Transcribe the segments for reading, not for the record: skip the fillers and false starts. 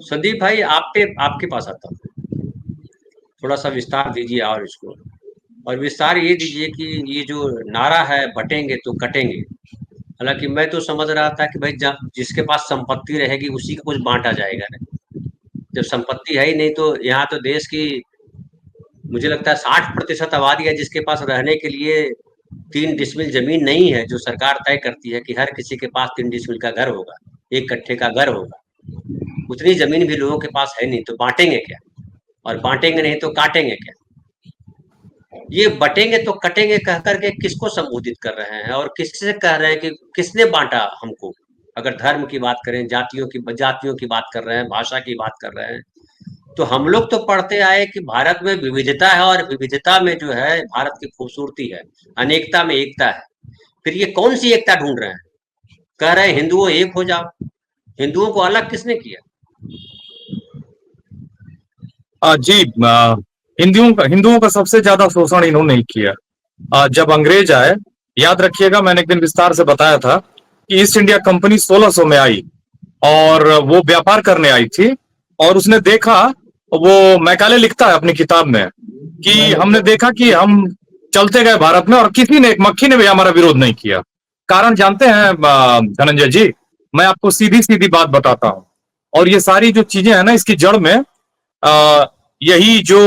संदीप भाई आपके पास आता हूँ। थोड़ा सा विस्तार दीजिए और इसको, और विस्तार ये दीजिए कि ये जो नारा है बटेंगे तो कटेंगे। हालांकि मैं तो समझ रहा था कि भाई जिसके पास संपत्ति रहेगी उसी को कुछ बांटा जाएगा नहीं। जब संपत्ति है ही नहीं तो यहाँ तो देश की मुझे लगता है 60% आबादी है जिसके पास रहने के लिए 3 डिसमिल जमीन नहीं है, जो सरकार तय करती है कि हर किसी के पास 3 डिसमिल का घर होगा, 1 कट्ठे का घर होगा। उतनी जमीन भी लोगों के पास है नहीं, तो बांटेंगे क्या? और बांटेंगे नहीं तो काटेंगे क्या? ये बटेंगे तो कटेंगे कह करके किसको संबोधित कर रहे हैं, और किससे कह रहे हैं कि किसने बांटा हमको? अगर धर्म की बात करें, जातियों की बात कर रहे हैं, भाषा की बात कर रहे हैं, तो हम लोग तो पढ़ते आए कि भारत में विविधता है और विविधता में जो है भारत की खूबसूरती है, अनेकता में एकता है। फिर ये कौन सी एकता ढूंढ रहे हैं? कह रहे हैं हिंदुओं एक हो जाओ। हिंदुओं को अलग किसने किया? जी, हिंदुओं का सबसे ज्यादा शोषण इन्होंने ही किया। जब अंग्रेज आए, याद रखिएगा, मैंने एक दिन विस्तार से बताया था कि ईस्ट इंडिया कंपनी 1600 में आई और वो व्यापार करने आई थी। और उसने देखा, वो मैकाले लिखता है अपनी किताब में कि हमने देखा कि हम चलते गए भारत में और किसी ने, एक मक्खी ने भी हमारा विरोध नहीं किया। कारण जानते हैं धनंजय जी, मैं आपको सीधी सीधी बात बताता हूँ। और ये सारी जो चीजें हैं ना, इसकी जड़ में अ, यही जो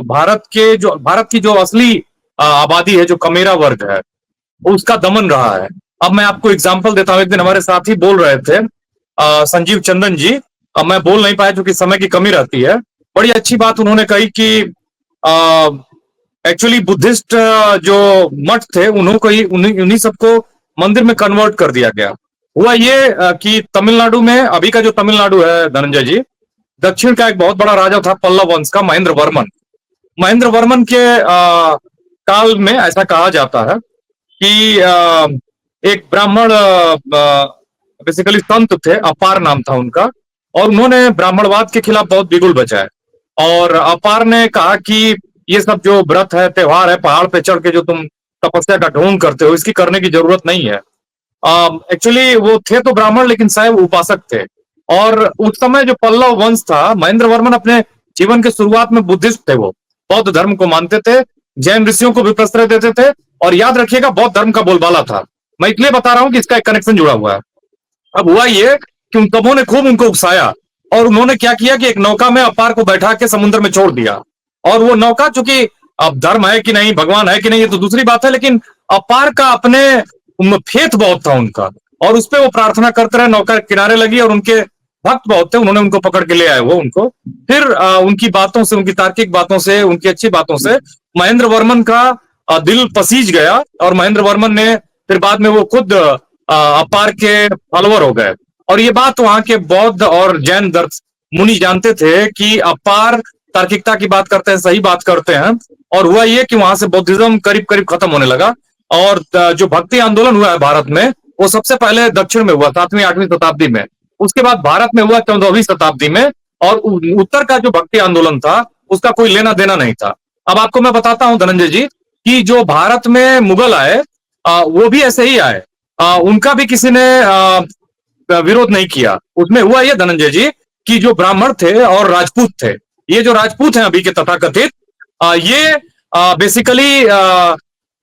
भारत की जो असली आबादी है, जो कमेरा वर्ग है, उसका दमन रहा है। अब मैं आपको एग्जांपल देता हूं। एक दिन हमारे साथी बोल रहे थे, संजीव चंदन जी। अब मैं बोल नहीं पाया क्योंकि समय की कमी रहती है। बड़ी अच्छी बात उन्होंने कही कि एक्चुअली बुद्धिस्ट जो मठ थे, उन्हीं सबको मंदिर में कन्वर्ट कर दिया गया। हुआ ये कि तमिलनाडु में, अभी का जो तमिलनाडु है धनंजय जी, दक्षिण का एक बहुत बड़ा राजा था पल्लव वंश का, महेंद्र वर्मन। महेंद्र वर्मन के काल में ऐसा कहा जाता है कि एक ब्राह्मण बेसिकली संत थे, अपार नाम था उनका, और उन्होंने ब्राह्मणवाद के खिलाफ बहुत बिगुल बजाए। और अपार ने कहा कि ये सब जो व्रत है, त्योहार है, पहाड़ पे चढ़ के जो तुम तपस्या का ढोंग करते हो, इसकी करने की जरूरत नहीं है। एक्चुअली वो थे तो ब्राह्मण, लेकिन शायद उपासक थे। और उस समय जो पल्लव वंश था, महेंद्र वर्मन अपने जीवन के शुरुआत में बुद्धिस्ट थे, वो बौद्ध धर्म को मानते थे, जैन ऋषियों को भी प्रश्रय देते थे, और याद रखिएगा बौद्ध धर्म का बोलबाला था। मैं इसलिए बता रहा हूं कि इसका एक कनेक्शन जुड़ा हुआ है। अब हुआ ये कि उन तबों ने खूब उनको उकसाया, और उन्होंने क्या किया कि एक नौका में अपार को बैठा के समुद्र में छोड़ दिया। और वो नौका, चूंकि अब धर्म है कि नहीं, भगवान है कि नहीं, ये तो दूसरी बात है, लेकिन अपार का अपने फेथ बहुत था उनका, और उस पर वो प्रार्थना करते रहे। नौका किनारे लगी और उनके भक्त बहुत थे, उन्होंने उनको पकड़ के ले आए। वो उनको फिर उनकी बातों से, उनकी तार्किक बातों से, उनकी अच्छी बातों से महेंद्र वर्मन का दिल पसीज गया, और महेंद्र वर्मन ने फिर बाद में वो खुद अपार के फॉलोअर हो गए। और ये बात वहां के बौद्ध और जैन मुनि जानते थे कि अपार तार्किकता की बात करते हैं, सही बात करते हैं। और हुआ ये कि वहां से बौद्धिज्म करीब करीब खत्म होने लगा। और जो भक्ति आंदोलन हुआ है भारत में, वो सबसे पहले दक्षिण में हुआ, 7वीं 8वीं शताब्दी में। उसके बाद भारत में हुआ 14वीं शताब्दी में। और उत्तर का जो भक्ति आंदोलन था, उसका कोई लेना देना नहीं था। अब आपको मैं बताता हूं धनंजय जी कि जो भारत में मुगल आए, वो भी ऐसे ही आए। उनका भी किसी ने विरोध नहीं किया। उसमें हुआ ये धनंजय जी कि जो ब्राह्मण थे और राजपूत थे, ये जो राजपूत हैं अभी के तथाकथित, ये बेसिकली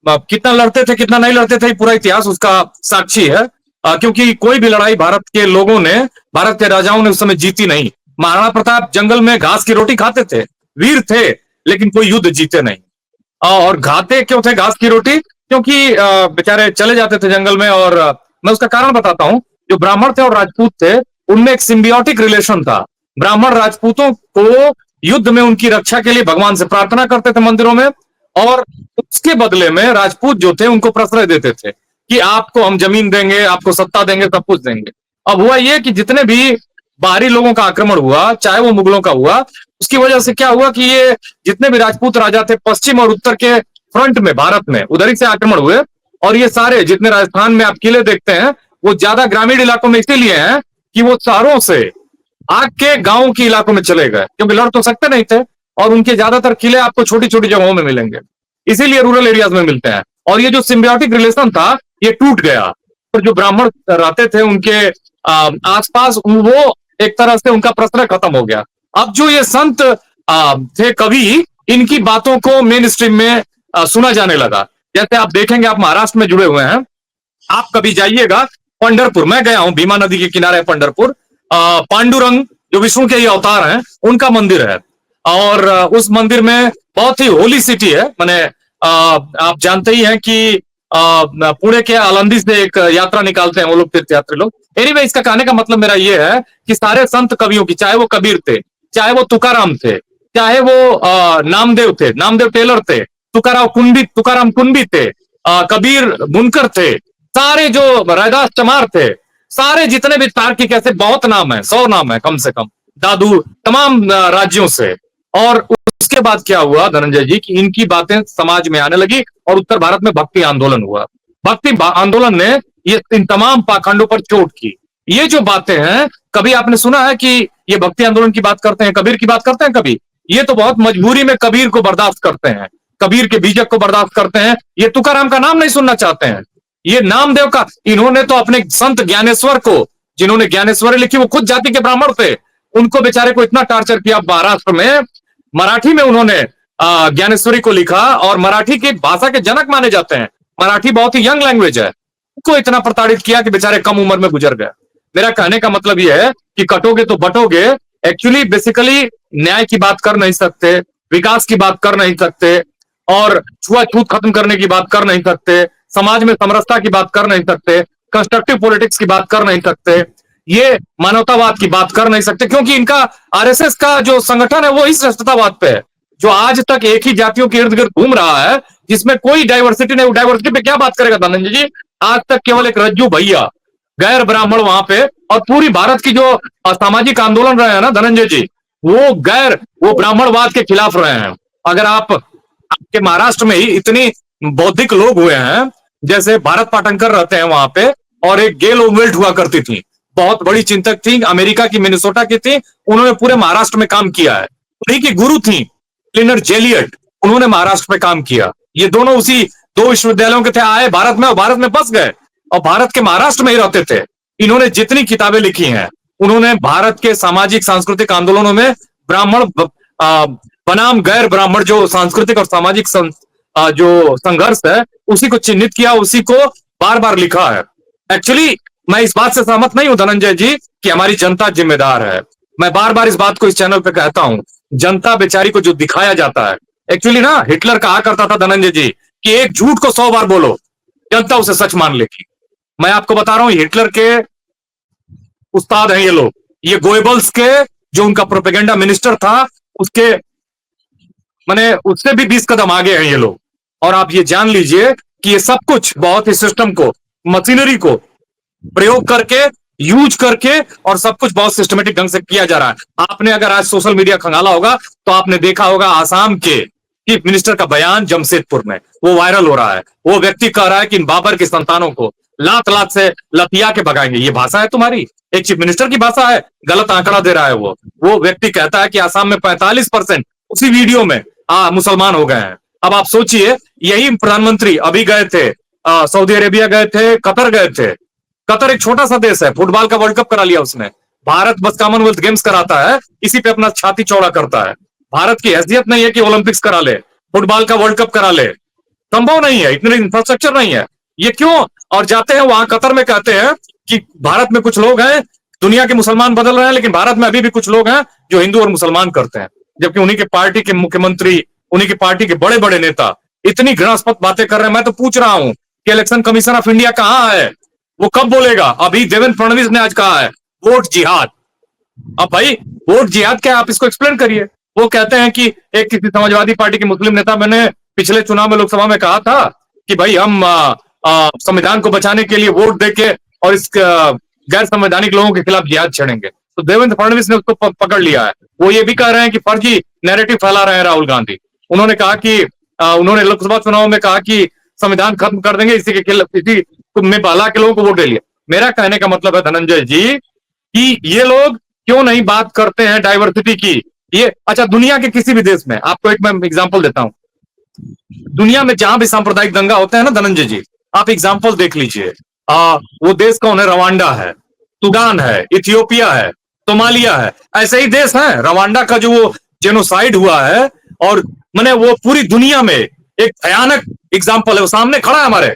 कितना लड़ते थे कितना नहीं लड़ते थे, पूरा इतिहास उसका साक्षी है। क्योंकि कोई भी लड़ाई भारत के लोगों ने, भारत के राजाओं ने उस समय जीती नहीं। महाराणा प्रताप जंगल में घास की रोटी खाते थे, वीर थे, लेकिन कोई युद्ध जीते नहीं। और खाते क्यों थे घास की रोटी? क्योंकि बेचारे चले जाते थे जंगल में। और मैं उसका कारण बताता हूं। जो ब्राह्मण थे और राजपूत थे, उनमें एक सिम्बियोटिक रिलेशन था। ब्राह्मण राजपूतों को युद्ध में उनकी रक्षा के लिए भगवान से प्रार्थना करते थे मंदिरों में, और उसके बदले में राजपूत जो थे उनको प्रश्रय देते थे कि आपको हम जमीन देंगे, आपको सत्ता देंगे, सब कुछ देंगे। अब हुआ ये कि जितने भी बाहरी लोगों का आक्रमण हुआ, चाहे वो मुगलों का हुआ, उसकी वजह से क्या हुआ कि ये जितने भी राजपूत राजा थे, पश्चिम और उत्तर के फ्रंट में, भारत में उधर ही से आक्रमण हुए। और ये सारे जितने राजस्थान में आप किले देखते हैं, वो ज्यादा ग्रामीण इलाकों में इसीलिए हैं कि वो शहरों से आग के गांव के इलाकों में चले गए, क्योंकि लड़ तो सकते नहीं थे। और उनके ज्यादातर किले आपको छोटी छोटी जगहों में मिलेंगे, इसीलिए रूरल एरियाज में मिलते हैं। और ये जो सिम्बियोटिक रिलेशन था, ये टूट गया। और जो ब्राह्मण रहते थे उनके आसपास, वो एक तरह से उनका प्रश्न खत्म हो गया। अब जो ये संत थे कवि, इनकी बातों को मेन स्ट्रीम में सुना जाने लगा। जैसे आप देखेंगे, आप महाराष्ट्र में जुड़े हुए हैं, आप कभी जाइएगा पंढरपुर, मैं गया हूं, भीमा नदी के किनारे पंढरपुर, पांडुरंग जो विष्णु के ये अवतार हैं उनका मंदिर है। और उस मंदिर में बहुत ही होली सिटी है। मैंने आप जानते ही हैं कि पुणे के आलंदी से एक यात्रा निकालते हैं वो लोग, तीर्थ यात्री लोग। एनीवे, इसका कहने का मतलब मेरा ये है कि सारे संत कवियों की, चाहे वो कबीर थे, चाहे वो तुकाराम थे, चाहे वो नामदेव थे, नामदेव टेलर थे, तुकाराम कुंभी थे, कबीर बुनकर थे, सारे जो रैदास चमार थे, सारे जितने भी तार्किक, ऐसे बहुत नाम है, 100 नाम है कम से कम, दादू, तमाम राज्यों से। और उसके बाद क्या हुआ धनंजय जी कि इनकी बातें समाज में आने लगी और उत्तर भारत में भक्ति आंदोलन हुआ। भक्ति आंदोलन ने ये इन तमाम पाखंडों पर चोट की। ये जो बातें हैं, कभी आपने सुना है कि ये भक्ति आंदोलन की बात करते हैं, कबीर की बात करते हैं कभी? ये तो बहुत मजबूरी में कबीर को बर्दाश्त करते हैं, कबीर के बीजक को बर्दाश्त करते हैं। ये तुकाराम का नाम नहीं सुनना चाहते हैं, ये नामदेव का। इन्होंने तो अपने संत ज्ञानेश्वर को, जिन्होंने ज्ञानेश्वरी लिखी, वो खुद जाति के ब्राह्मण थे, उनको बेचारे को इतना टार्चर किया। महाराष्ट्र में मराठी में उन्होंने ज्ञानेश्वरी को लिखा और मराठी की भाषा के जनक माने जाते हैं। मराठी बहुत ही यंग लैंग्वेज है, उनको इतना प्रताड़ित किया कि बेचारे कम उम्र में गुजर गए। मेरा कहने का मतलब यह है कि कटोगे तो बटोगे। एक्चुअली बेसिकली न्याय की बात कर नहीं सकते, विकास की बात कर नहीं सकते, और छुआछूत खत्म करने की बात कर नहीं सकते, समाज में समरसता की बात कर नहीं सकते, कंस्ट्रक्टिव पॉलिटिक्स की बात कर नहीं सकते, ये मानवतावाद की बात कर नहीं सकते, क्योंकि इनका आरएसएस का जो संगठन है वो ही श्रेष्ठतावाद पे है, जो आज तक एक ही जातियों के इर्द गिर्द घूम रहा है, जिसमें कोई डाइवर्सिटी नहीं। डाइवर्सिटी पे क्या बात करेगा धनंजय जी? आज तक केवल एक रज्जू भैया, गैर ब्राह्मण वहां पे, और पूरी भारत की जो सामाजिक आंदोलन रहे हैं ना धनंजय जी, वो ब्राह्मणवाद के खिलाफ रहे हैं। अगर आपके महाराष्ट्र में ही इतनी बौद्धिक लोग हुए हैं, जैसे भारत पाटनकर रहते हैं वहां पे, और एक गेल ओमवेल्ट हुआ करती थी, बहुत बड़ी चिंतक थी, अमेरिका की मिनेसोटा की थी, उन्होंने पूरे महाराष्ट्र में काम किया है। उन्हीं की गुरु थी लिनर जेलियट, उन्होंने महाराष्ट्र में काम किया। ये दोनों उसी 2 विश्वविद्यालयों के थे, आए भारत में और भारत में बस गए और भारत के महाराष्ट्र में ही रहते थे। इन्होंने जितनी किताबें लिखी हैं, उन्होंने भारत के सामाजिक सांस्कृतिक आंदोलनों में ब्राह्मण बनाम गैर ब्राह्मण जो सांस्कृतिक और सामाजिक जो संघर्ष है, उसी को चिन्हित किया, उसी को बार बार लिखा है। एक्चुअली मैं इस बात से सहमत नहीं हूं धनंजय जी कि हमारी जनता जिम्मेदार है। मैं बार बार इस बात को इस चैनल पे कहता हूं, जनता बेचारी को जो दिखाया जाता है, एक्चुअली ना हिटलर कहा करता था धनंजय जी कि एक झूठ को 100 बार बोलो, जनता उसे सच मान लेगी। मैं आपको बता रहा हूं, हिटलर के उस्ताद हैं ये लोग, ये गोएबल्स के जो उनका प्रोपेगेंडा मिनिस्टर था, उसके माने उससे भी 20 कदम आगे हैं ये लोग। और आप ये जान लीजिए कि ये सब कुछ बहुत ही सिस्टम को, मशीनरी को प्रयोग करके, यूज करके, और सब कुछ बहुत सिस्टमेटिक ढंग से किया जा रहा है। आपने अगर आज सोशल मीडिया खंगाला होगा तो आपने देखा होगा आसाम के चीफ मिनिस्टर का बयान जमशेदपुर में, वो वायरल हो रहा है। वो व्यक्ति कह रहा है कि इन बाबर की संतानों को लात लात से लतिया के भगाएंगे। ये भाषा है तुम्हारी? एक चीफ मिनिस्टर की भाषा है? गलत आंकड़ा दे रहा है वो व्यक्ति कहता है कि आसाम में 45% उसी वीडियो में मुसलमान हो गए हैं। अब आप सोचिए, यही प्रधानमंत्री अभी गए थे, सऊदी अरेबिया गए थे, कतर गए थे। कतर एक छोटा सा देश है, फुटबॉल का वर्ल्ड कप करा लिया उसने। भारत बस कॉमनवेल्थ गेम्स कराता है, इसी पे अपना छाती चौड़ा करता है। भारत की हैसियत नहीं है कि ओलंपिक्स करा ले, फुटबॉल का वर्ल्ड कप करा ले, संभव नहीं है, इतने इंफ्रास्ट्रक्चर नहीं है। ये क्यों? और जाते हैं वहां कतर में, कहते हैं कि भारत में कुछ लोग हैं, दुनिया के मुसलमान बदल रहे हैं, लेकिन भारत में अभी भी कुछ लोग हैं जो हिंदू और मुसलमान करते हैं। जबकि उन्हीं के पार्टी के मुख्यमंत्री, उन्हीं की पार्टी के बड़े बड़े नेता इतनी घृणास्पद बातें कर रहे हैं। मैं तो पूछ रहा हूं कि इलेक्शन कमीशन ऑफ इंडिया कहां है? वो कब बोलेगा? अभी देवेंद्र फडणवीस ने आज कहा है वोट जिहाद। अब भाई वोट जिहाद क्या है, आप इसको एक्सप्लेन करिए। वो कहते हैं कि एक किसी समाजवादी पार्टी के मुस्लिम नेता, मैंने पिछले चुनाव में लोकसभा में कहा था कि भाई हम संविधान को बचाने के लिए वोट देके और इस गैर संवैधानिक लोगों के खिलाफ जिहाद छेड़ेंगे। तो देवेंद्र फडणवीस ने उसको पकड़ लिया है। वो ये भी कह रहे हैं कि फर्जी नैरेटिव फैला रहे हैं राहुल गांधी। उन्होंने कहा कि उन्होंने लोकसभा चुनाव में कहा कि संविधान खत्म कर देंगे, इसी के खिलाफ, इसी में बहला के लोगों को वोट दे लिया। मेरा कहने का मतलब है धनंजय जी कि ये लोग क्यों नहीं बात करते हैं डाइवर्सिटी की। ये अच्छा, दुनिया के किसी भी देश में, आपको एक मैं एग्जांपल देता हूं, दुनिया में जहां भी सांप्रदायिक दंगा होते हैं ना धनंजय जी, आप एग्जांपल देख लीजिए। वो देश कौन है? रवांडा है, सूडान है, इथियोपिया है। सोमालिया है, ऐसे ही देश है। रवांडा का जो वो जेनोसाइड हुआ है, और मैंने वो पूरी दुनिया में एक भयानक एग्जाम्पल है, वो सामने खड़ा है हमारे।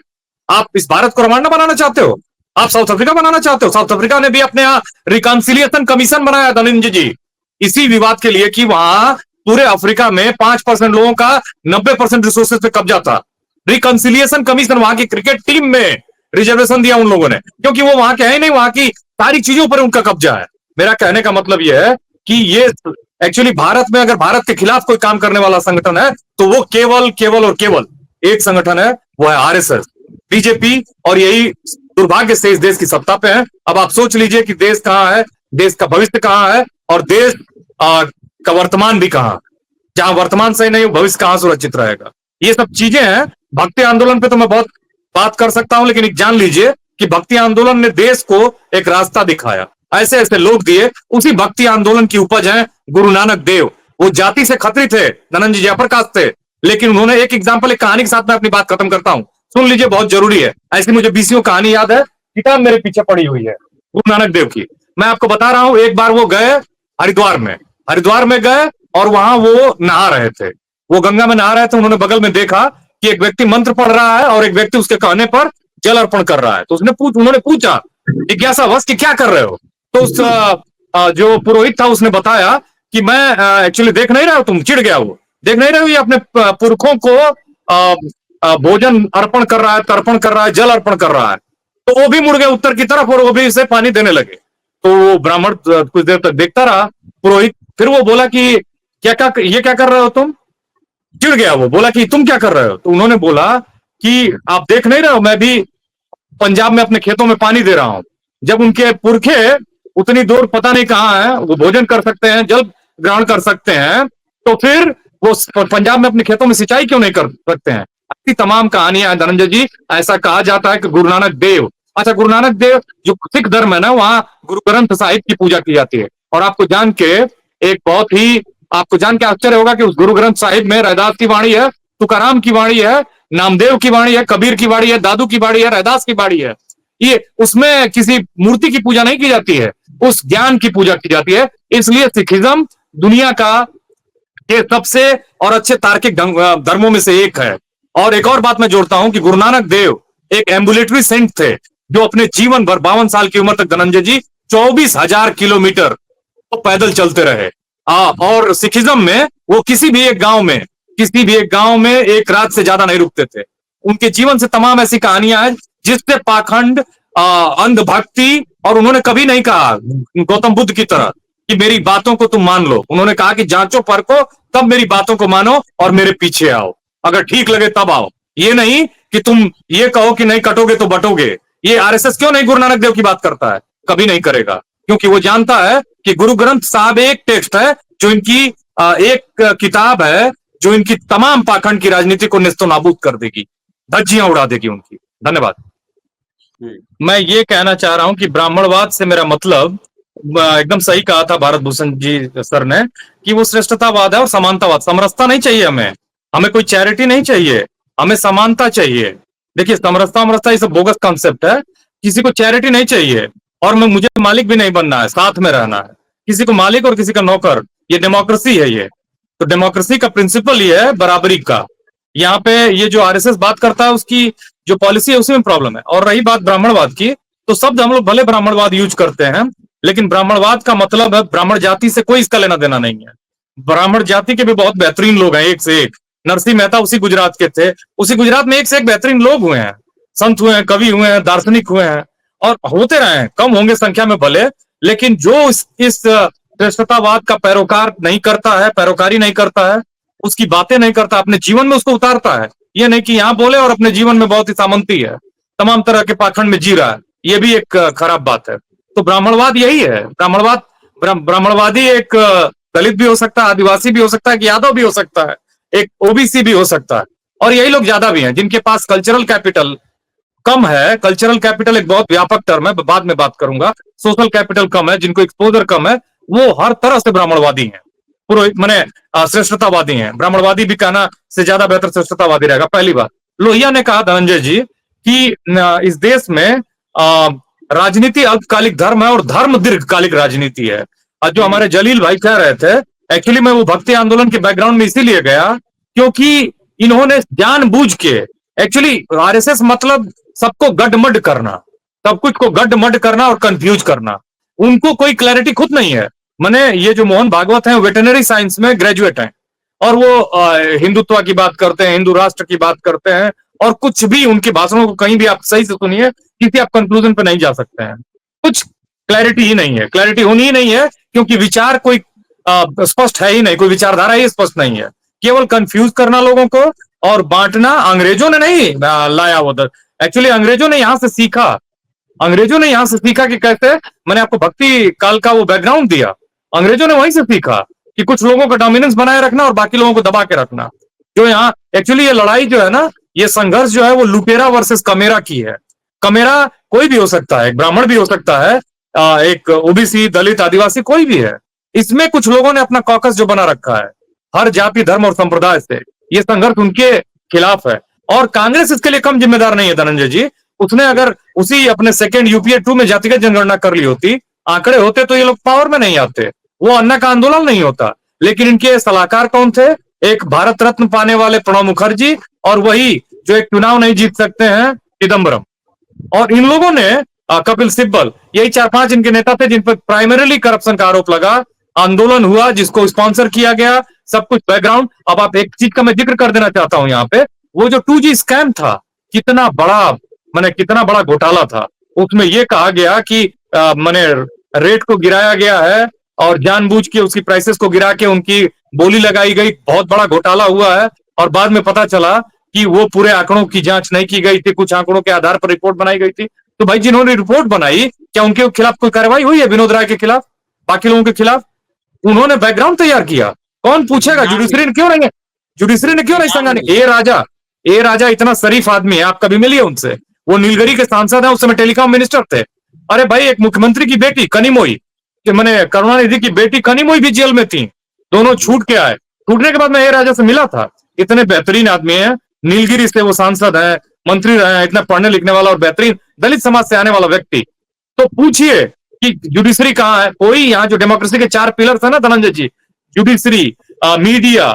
आप इस भारत को रवांडा बनाना चाहते हो? आप साउथ अफ्रीका बनाना चाहते हो? साउथ अफ्रीका ने भी अपने यहाँ रिकॉन्सिलिएशन कमीशन बनाया धनंजय जी, इसी विवाद के लिए कि वहां पूरे अफ्रीका में 5% लोगों का 90% रिसोर्सेज पे कब्जा था। रिकॉन्सिलिएशन कमीशन, वहां की क्रिकेट टीम में रिजर्वेशन दिया उन लोगों ने, क्योंकि वो वहां के है ही नहीं, वहां की सारी चीजों पर उनका कब्जा है। मेरा कहने का मतलब यह है कि ये एक्चुअली भारत में अगर भारत के खिलाफ कोई काम करने वाला संगठन है तो वो केवल केवल और केवल एक संगठन है, वो है आरएसएस, बीजेपी। और यही दुर्भाग्य से इस देश की सत्ता पे है। अब आप सोच लीजिए कि देश कहां है, देश का भविष्य कहां है, और देश का वर्तमान भी कहां। जहां वर्तमान सही नहीं, भविष्य कहां सुरक्षित रहेगा। ये सब चीजें हैं। भक्ति आंदोलन पे तो मैं बहुत बात कर सकता हूं, लेकिन एक जान लीजिए कि भक्ति आंदोलन ने देश को एक रास्ता दिखाया, ऐसे ऐसे लोग दिए। उसी भक्ति आंदोलन की उपज है गुरु नानक देव। वो जाति से खत्री थे, धनंजय जयप्रकाश थे, लेकिन उन्होंने एक एग्जाम्पल, एक कहानी के साथ मैं अपनी बात खत्म करता हूं, सुन लीजिए, बहुत जरूरी है। ऐसी मुझे 20 कहानी याद है, किताब मेरे पीछे पड़ी हुई है गुरु नानक देव की। मैं आपको बता रहा हूं, एक बार वो गए हरिद्वार में गए, और वहां वो नहा रहे थे, वो गंगा में नहा रहे थे। उन्होंने बगल में देखा कि एक व्यक्ति मंत्र पढ़ रहा है और एक व्यक्ति उसके कहने पर जल अर्पण कर रहा है। तो उन्होंने पूछा जिज्ञासावश कि क्या कर रहे हो? तो उस जो पुरोहित था उसने बताया कि मैं एक्चुअली देख नहीं रहा हूं, तुम। चिढ़ गया वो, देख नहीं रहे हो, ये अपने पुरखों को भोजन अर्पण कर रहा है, तर्पण कर रहा है, जल अर्पण कर रहा है। तो वो भी मुड़ गए उत्तर की तरफ और वो भी इसे पानी देने लगे। तो वो ब्राह्मण कुछ देर तक देखता रहा, पुरोहित। फिर वो बोला कि ये क्या कर रहे हो तुम? चिढ़ गया वो, बोला कि तुम क्या कर रहे हो? तो उन्होंने बोला कि आप देख नहीं रहे हो, मैं भी पंजाब में अपने खेतों में पानी दे रहा हूं। जब उनके पुरखे उतनी दूर पता नहीं कहां है, वो भोजन कर सकते हैं, जल ग्रहण कर सकते हैं, तो फिर वो पंजाब में अपने खेतों में सिंचाई क्यों नहीं कर सकते हैं? ऐसी तमाम कहानियां हैं धनंजय जी। ऐसा कहा जाता है कि गुरु नानक देव, अच्छा गुरु नानक देव जो सिख धर्म है ना, वहां गुरु ग्रंथ साहिब की पूजा की जाती है। और आपको जान के आश्चर्य होगा कि उस गुरु ग्रंथ साहिब में रैदास की वाणी है, तुकाराम की वाणी है, नामदेव की वाणी है, कबीर की वाणी है, दादू की वाणी है, रैदास की वाणी है। ये उसमें किसी मूर्ति की पूजा नहीं की जाती है, उस ज्ञान की पूजा की जाती है। इसलिए सिखिज्म दुनिया का ये सबसे और अच्छे तार्किक धर्मों में से एक है। और एक और बात मैं जोड़ता हूं कि गुरु नानक देव एक एम्बुलेटरी सेंट थे, जो अपने जीवन भर 52 साल की उम्र तक धनंजय जी 24,000 किलोमीटर तो पैदल चलते रहे। और सिखिज्म में वो किसी भी एक गांव में एक रात से ज्यादा नहीं रुकते थे। उनके जीवन से तमाम ऐसी कहानियां हैं जिससे पाखंड, अंधभक्ति, और उन्होंने कभी नहीं कहा गौतम बुद्ध की तरह कि मेरी बातों को तुम मान लो। उन्होंने कहा कि जांचो परखो, तब मेरी बातों को मानो और मेरे पीछे आओ, अगर ठीक लगे तब आओ। ये नहीं कि तुम ये कहो कि नहीं कटोगे तो बटोगे। ये आरएसएस क्यों नहीं गुरु नानक देव की बात करता है? कभी नहीं करेगा, क्योंकि वो जानता है कि गुरु ग्रंथ साहब एक टेक्स्ट है, जो इनकी एक किताब है, जो इनकी तमाम पाखंड की राजनीति को नेस्तो नाबूद कर देगी, धज्जियां उड़ा देगी उनकी। धन्यवाद। मैं ये कहना चाह रहा हूं कि ब्राह्मणवाद से मेरा मतलब, एकदम सही कहा था भारत भूषण जी सर ने, कि वो श्रेष्ठतावाद है और समानतावाद। समरसता नहीं चाहिए हमें कोई चैरिटी नहीं चाहिए, हमें समानता चाहिए। देखिए, समरसता ये सब बोगस कॉन्सेप्ट है। किसी को चैरिटी नहीं चाहिए, और मुझे मालिक भी नहीं बनना है, साथ में रहना है। किसी को मालिक और किसी का नौकर, ये डेमोक्रेसी है। ये तो डेमोक्रेसी का प्रिंसिपल ये है बराबरी का। यहाँ पे ये जो आरएसएस बात करता है, उसकी जो पॉलिसी है उसी में प्रॉब्लम है। और रही बात ब्राह्मणवाद की, तो शब्द हम लोग भले ब्राह्मणवाद यूज करते हैं, लेकिन ब्राह्मणवाद का मतलब है ब्राह्मण जाति से कोई इसका लेना देना नहीं है। ब्राह्मण जाति के भी बहुत बेहतरीन लोग हैं, एक से एक। नरसिंह मेहता उसी गुजरात के थे, उसी गुजरात में एक से एक बेहतरीन लोग हुए हैं, संत हुए हैं, कवि हुए हैं, दार्शनिक हुए हैं, और होते रहे हैं, कम होंगे संख्या में भले, लेकिन जो इस श्रेष्ठतावाद का पैरोकारी नहीं करता है, उसकी बातें नहीं करता, अपने जीवन में उसको उतारता है। ये नहीं कि यहाँ बोले और अपने जीवन में बहुत ही सामंती है, तमाम तरह के पाखंड में जी रहा है, ये भी एक खराब बात है। तो ब्राह्मणवाद यही है। ब्राह्मणवादी एक दलित भी हो सकता है, आदिवासी भी हो सकता है, यादव भी हो सकता है, एक ओबीसी भी हो सकता है, और यही लोग ज्यादा भी हैं जिनके पास कल्चरल कैपिटल कम है। कल्चरल कैपिटल एक बहुत व्यापक टर्म है, बाद में बात करूंगा। सोशल कैपिटल कम है, जिनको एक्सपोजर कम है, वो हर तरह से ब्राह्मणवादी हैं, श्रेष्ठतावादी हैं। ब्राह्मणवादी भी कहना से ज्यादा बेहतर श्रेष्ठतावादी रहेगा। पहली बात, लोहिया ने कहा धनंजय जी कि इस देश में राजनीति अल्पकालिक धर्म है और धर्म दीर्घकालिक राजनीति है। आज जो हमारे जलील भाई कह रहे थे, एक्चुअली मैं वो भक्ति आंदोलन के बैकग्राउंड में इसीलिए गया क्योंकि इन्होंने जानबूझ के, एक्चुअली आरएसएस मतलब सबको गडमड करना, सब कुछ को गडमड करना और कंफ्यूज करना। उनको कोई क्लैरिटी खुद नहीं है। मैंने ये जो मोहन भागवत है वेटरनरी साइंस में ग्रेजुएट हैं और वो हिंदुत्व की बात करते हैं, हिंदू राष्ट्र की बात करते हैं, और कुछ भी उनके भाषणों को कहीं भी आप सही से सुनिए, किसी आप कंक्लूजन पे नहीं जा सकते हैं। कुछ क्लैरिटी ही नहीं है, क्लैरिटी होनी ही नहीं है क्योंकि विचार कोई स्पष्ट है ही नहीं, कोई विचारधारा ही स्पष्ट नहीं है। केवल कंफ्यूज करना लोगों को और बांटना। अंग्रेजों ने नहीं लाया उधर, एक्चुअली अंग्रेजों ने यहां से सीखा, अंग्रेजों ने यहां से सीखा कि कैसे, मैंने आपको भक्ति काल का वो बैकग्राउंड दिया, अंग्रेजों ने वहीं से सीखा कि कुछ लोगों का डोमिनेंस बनाए रखना और बाकी लोगों को दबा के रखना। जो यहाँ एक्चुअली ये लड़ाई जो है ना, ये संघर्ष जो है वो लुटेरा वर्सेस कमेरा की है। कमेरा कोई भी हो सकता है, एक ब्राह्मण भी हो सकता है, एक ओबीसी, दलित, आदिवासी, कोई भी है। इसमें कुछ लोगों ने अपना कॉकस जो बना रखा है हर जाति, धर्म और संप्रदाय से, ये संघर्ष उनके खिलाफ है। और कांग्रेस इसके लिए कम जिम्मेदार नहीं है धनंजय जी। उसने अगर उसी अपने सेकेंड यूपीए 2 में जातिगत जनगणना कर ली होती, आंकड़े होते, तो ये लोग पावर में नहीं आते, वो अन्ना का आंदोलन नहीं होता। लेकिन इनके सलाहकार कौन थे? एक भारत रत्न पाने वाले प्रणब मुखर्जी और वही जो एक चुनाव नहीं जीत सकते हैं, चिदम्बरम। और इन लोगों ने कपिल सिब्बल, यही 4-5 इनके नेता थे जिन पर प्राइमरीली करप्शन का आरोप लगा। आंदोलन हुआ जिसको स्पॉन्सर किया गया, सब कुछ बैकग्राउंड। अब आप एक चीज का मैं जिक्र कर देना चाहता हूं यहाँ पे, वो जो 2G स्कैम था, कितना बड़ा, मैंने कितना बड़ा घोटाला था। उसमें यह कहा गया कि मैंने रेट को गिराया गया है और जानबूझ के उसकी प्राइसेस को गिरा के उनकी बोली लगाई गई, बहुत बड़ा घोटाला हुआ है। और बाद में पता चला कि वो पूरे आंकड़ों की जांच नहीं की गई थी, कुछ आंकड़ों के आधार पर रिपोर्ट बनाई गई थी। तो भाई जिन्होंने रिपोर्ट बनाई, क्या उनके खिलाफ कोई कार्रवाई हुई है? विनोद राय के खिलाफ, बाकी लोगों के खिलाफ? उन्होंने बैकग्राउंड तैयार किया, कौन पूछेगा? जुडिशरी ने क्यों नहीं, जुडिशरी ने क्यों नहीं संगानी? ए राजा इतना शरीफ आदमी है, आप कभी मिलिए उनसे? वो नीलगिरी के सांसद है, उस समय टेलीकॉम मिनिस्टर थे। अरे भाई, एक मुख्यमंत्री की बेटी कनिमोई, मैंने करुणानिधि की बेटी कनिमोई भी जेल में थी, दोनों छूट के आए। छूटने के बाद मैं ए राजा से मिला था, इतने बेहतरीन आदमी है, नीलगिरी से वो सांसद है, मंत्री रहे हैं, इतना पढ़ने लिखने वाला और बेहतरीन दलित समाज से आने वाला व्यक्ति। तो पूछिए कि जुडिशरी कहाँ है? कोई यहाँ जो डेमोक्रेसी के 4 पिलर्स है ना धनंजय जी, जुडिशरी, मीडिया,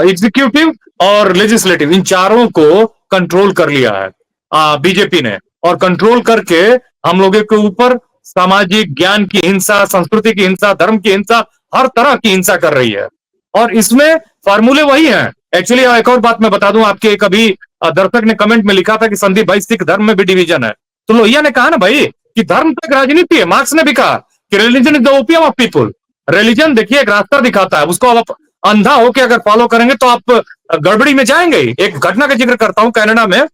एग्जीक्यूटिव और लेजिस्लेटिव, इन चारों को कंट्रोल कर लिया है बीजेपी ने। और कंट्रोल करके हम लोगों के ऊपर सामाजिक ज्ञान की हिंसा, संस्कृति की हिंसा, धर्म की हिंसा, हर तरह की हिंसा कर रही है। और इसमें फार्मूले वही हैं। एक्चुअली एक और बात मैं बता दूं, आपके कभी दर्शक ने कमेंट में लिखा था कि संदीप भाई सिख धर्म में भी डिवीजन है। तो लोहिया ने कहा ना भाई कि धर्म तो एक राजनीति है। मार्क्स ने भी कहा कि religion is the opium of people. Religion देखिए एक रास्ता दिखाता है, उसको आप अंधा होकर अगर फॉलो करेंगे तो आप गड़बड़ी में जाएंगे। एक घटना का जिक्र करता हूं, कनाडा में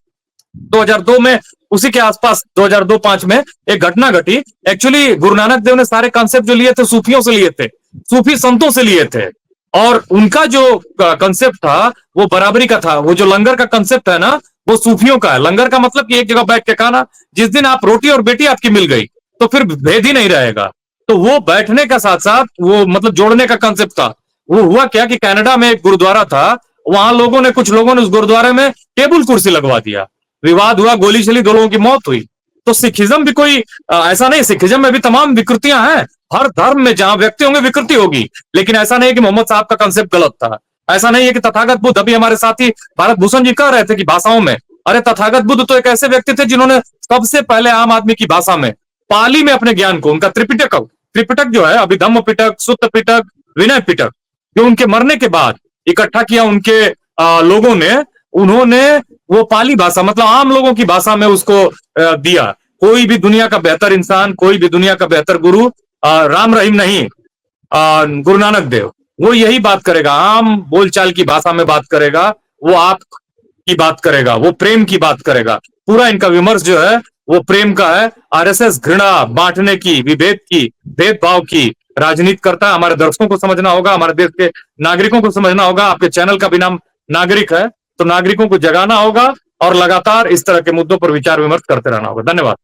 2002 में, उसी के आसपास 2002-5 में एक घटना घटी। एक्चुअली गुरु नानक देव ने सारे कॉन्सेप्ट जो लिए थे सूफियों से लिए थे, सूफी संतों से लिए थे। और उनका जो कंसेप्ट था वो बराबरी का था। वो जो लंगर का कंसेप्ट है ना, वो सूफियों का है। लंगर का मतलब कि एक जगह बैठ के खाना। जिस दिन आप रोटी और बेटी आपकी मिल गई तो फिर भेद ही नहीं रहेगा। तो वो बैठने का साथ साथ वो मतलब जोड़ने का कंसेप्ट था। वो हुआ क्या कि कनाडा में एक गुरुद्वारा था, वहां लोगों ने, कुछ लोगों ने उस गुरुद्वारे में टेबल कुर्सी लगवा दिया, विवाद हुआ, गोली चली, 2 लोगों की मौत हुई। तो सिखिज्म भी कोई ऐसा नहीं, सिखिज्म में भी तमाम विकृतियां हैं। हर धर्म में जहां व्यक्ति होंगे विकृति होगी। लेकिन ऐसा नहीं है कि मोहम्मद साहब का कंसेप्ट गलत था, ऐसा नहीं है कि तथागत बुद्ध, अभी हमारे साथी भारत भूषण जी कह रहे थे कि भाषाओं में, अरे तथागत बुद्ध तो एक ऐसे व्यक्ति थे जिन्होंने सबसे पहले आम आदमी की भाषा में, पाली में अपने ज्ञान को, उनका त्रिपिटक जो है, अभिधम्म पिटक, सुत्त पिटक, विनय पिटक, जो उनके मरने के बाद इकट्ठा किया उनके लोगों ने, उन्होंने वो पाली भाषा मतलब आम लोगों की भाषा में उसको दिया। कोई भी दुनिया का बेहतर इंसान, कोई भी दुनिया का बेहतर गुरु राम रहीम नहीं, गुरु नानक देव, वो यही बात करेगा, आम बोलचाल की भाषा में बात करेगा, वो आप की बात करेगा, वो प्रेम की बात करेगा। पूरा इनका विमर्श जो है वो प्रेम का है। आरएसएस घृणा, बांटने की, विभेद की, भेदभाव की राजनीति करता है। हमारे दर्शकों को समझना होगा, हमारे देश के नागरिकों को समझना होगा। आपके चैनल का भी नाम नागरिक है, तो नागरिकों को जगाना होगा और लगातार इस तरह के मुद्दों पर विचार विमर्श करते रहना होगा। धन्यवाद।